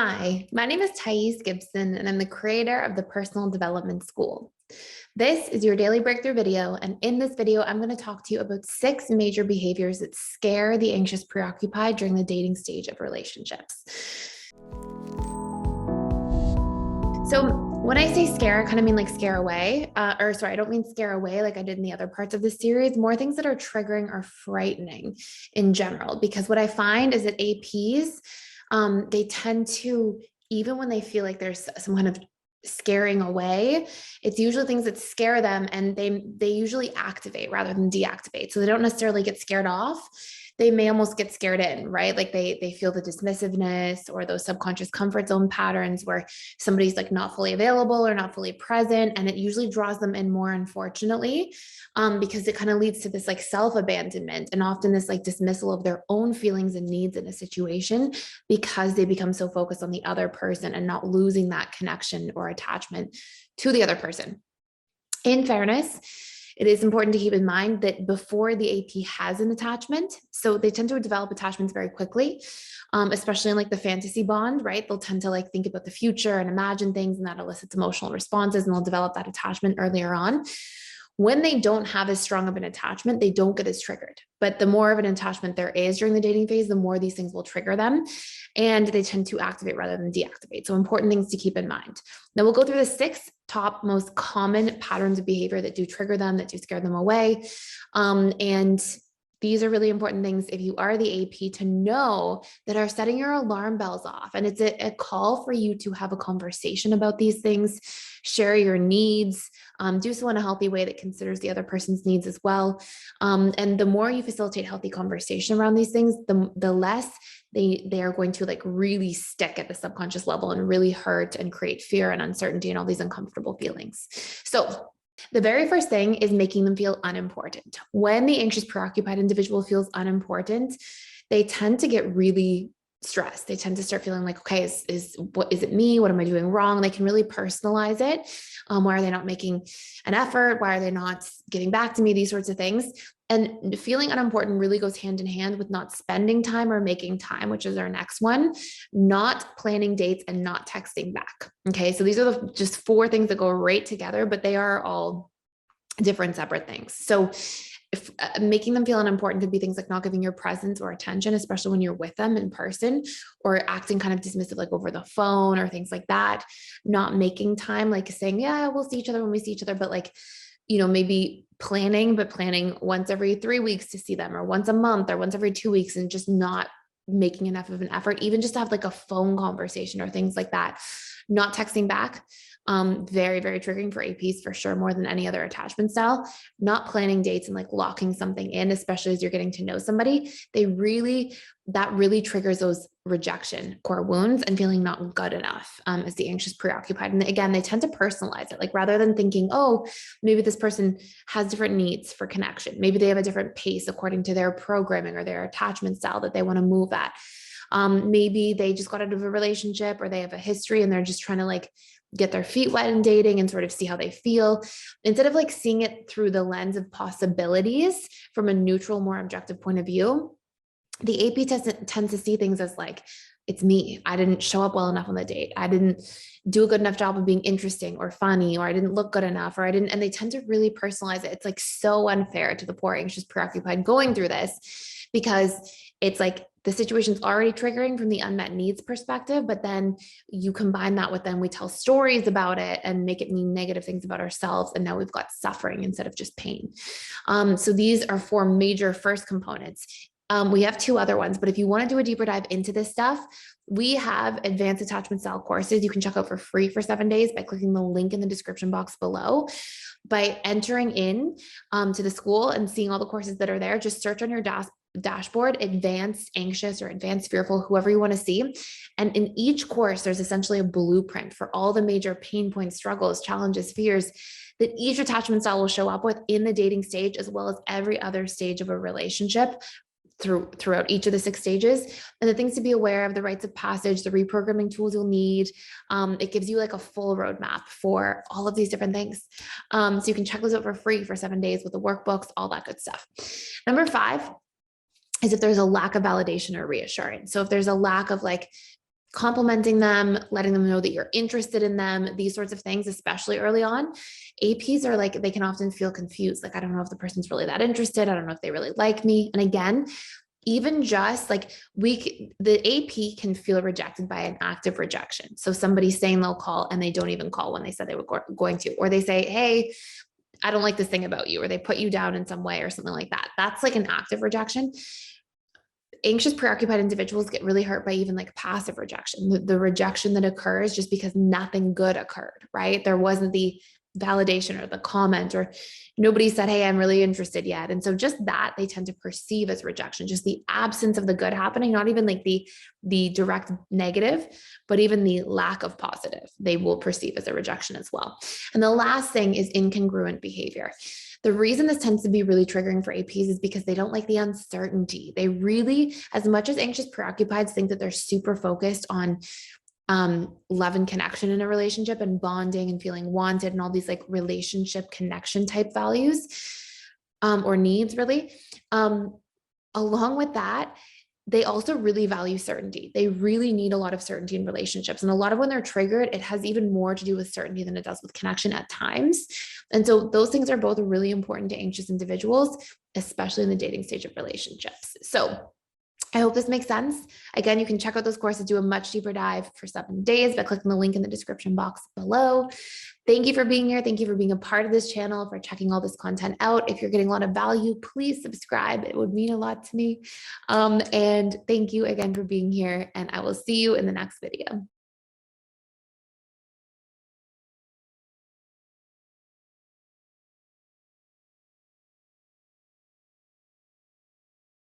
Hi, my name is Gibson, and I'm the creator of the Personal Development School. This is your daily breakthrough video, and in this video, I'm going to talk to you about 6 major behaviors that scare the anxious preoccupied during the dating stage of relationships. So when I say scare, I kind of mean like scare away, I don't mean scare away like I did in the other parts of the series, more things that are triggering or frightening in general, because what I find is that APs, they tend to, even when they feel like there's some kind of scaring away, it's usually things that scare them, and they usually activate rather than deactivate. So they don't necessarily get scared off. They may almost get scared in, right? Like they feel the dismissiveness or those subconscious comfort zone patterns where somebody's like not fully available or not fully present, and it usually draws them in more, unfortunately, because it kind of leads to this like self-abandonment and often this like dismissal of their own feelings and needs in a situation, because they become so focused on the other person and not losing that connection or attachment to the other person. In fairness, it is important to keep in mind that before the AP has an attachment, so they tend to develop attachments very quickly, especially in like the fantasy bond, right? They'll tend to like think about the future and imagine things, and that elicits emotional responses, and they'll develop that attachment earlier on. When they don't have as strong of an attachment, they don't get as triggered. But the more of an attachment there is during the dating phase, the more these things will trigger them, and they tend to activate rather than deactivate. So important things to keep in mind. Now we'll go through the 6 top most common patterns of behavior that do trigger them, that do scare them away. And these are really important things if you are the AP to know that are setting your alarm bells off. And it's a call for you to have a conversation about these things, share your needs, do so in a healthy way that considers the other person's needs as well. And the more you facilitate healthy conversation around these things, the less they are going to like really stick at the subconscious level and really hurt and create fear and uncertainty and all these uncomfortable feelings. So the very first thing is making them feel unimportant. When the anxious, preoccupied individual feels unimportant, they tend to get really stressed. They tend to start feeling like, okay, is it me? What am I doing wrong? They can really personalize it. Why are they not making an effort? Why are they not getting back to me? These sorts of things. And feeling unimportant really goes hand in hand with not spending time or making time, which is our next one, not planning dates and not texting back. Okay. So these are just 4 things that go right together, but they are all different, separate things. So if making them feel unimportant could be things like not giving your presence or attention, especially when you're with them in person, or acting kind of dismissive, like over the phone or things like that, not making time, like saying, yeah, we'll see each other when we see each other, but like, maybe planning once every 3 weeks to see them, or once a month, or once every 2 weeks, and just not making enough of an effort, even just to have like a phone conversation or things like that. Not texting back. Very, very triggering for APs for sure, more than any other attachment style. Not planning dates and like locking something in, especially as you're getting to know somebody. That really triggers those rejection core wounds and feeling not good enough as the anxious preoccupied. And again, they tend to personalize it. Like rather than thinking, oh, maybe this person has different needs for connection. Maybe they have a different pace according to their programming or their attachment style that they want to move at. Maybe they just got out of a relationship, or they have a history and they're just trying to like get their feet wet in dating and sort of see how they feel, instead of like seeing it through the lens of possibilities from a neutral, more objective point of view. The AP tends to see things as like, it's me. I didn't show up well enough on the date. I didn't do a good enough job of being interesting or funny, or I didn't look good enough, and they tend to really personalize it. It's like so unfair to the poor anxious preoccupied going through this, because it's like the situation's already triggering from the unmet needs perspective, but then you combine that with, then we tell stories about it and make it mean negative things about ourselves. And now we've got suffering instead of just pain. So these are 4 major first components. We have 2 other ones, but if you want to do a deeper dive into this stuff, we have advanced attachment style courses you can check out for free for 7 days by clicking the link in the description box below. By entering in to the school and seeing all the courses that are there, just search on your dashboard, advanced anxious or advanced fearful, whoever you want to see. And in each course, there's essentially a blueprint for all the major pain points, struggles, challenges, fears that each attachment style will show up with in the dating stage, as well as every other stage of a relationship throughout each of the 6 stages, and the things to be aware of, the rites of passage, the reprogramming tools you'll need. It gives you like a full roadmap for all of these different things. So you can check those out for free for 7 days with the workbooks, all that good stuff. Number 5 is if there's a lack of validation or reassurance. So if there's a lack of like complimenting them, letting them know that you're interested in them, these sorts of things, especially early on. APs are like, they can often feel confused. Like, I don't know if the person's really that interested. I don't know if they really like me. And again, even just like the AP can feel rejected by an active rejection. So somebody's saying they'll call and they don't even call when they said they were going to, or they say, hey, I don't like this thing about you, or they put you down in some way or something like that. That's like an active rejection. Anxious, preoccupied individuals get really hurt by even like passive rejection, the rejection that occurs just because nothing good occurred, right? There wasn't the validation or the comment, or nobody said, hey, I'm really interested yet. And so just that they tend to perceive as rejection, just the absence of the good happening, not even like the direct negative, but even the lack of positive, they will perceive as a rejection as well. And the last thing is incongruent behavior. The reason this tends to be really triggering for APs is because they don't like the uncertainty. They really, as much as anxious preoccupieds think that they're super focused on love and connection in a relationship and bonding and feeling wanted and all these like relationship connection type values or needs really. Along with that, they also really value certainty. They really need a lot of certainty in relationships. And a lot of when they're triggered, it has even more to do with certainty than it does with connection at times. And so those things are both really important to anxious individuals, especially in the dating stage of relationships. So I hope this makes sense. Again, you can check out those courses, do a much deeper dive for 7 days by clicking the link in the description box below. Thank you for being here. Thank you for being a part of this channel, for checking all this content out. If you're getting a lot of value, please subscribe. It would mean a lot to me. And thank you again for being here, and I will see you in the next video.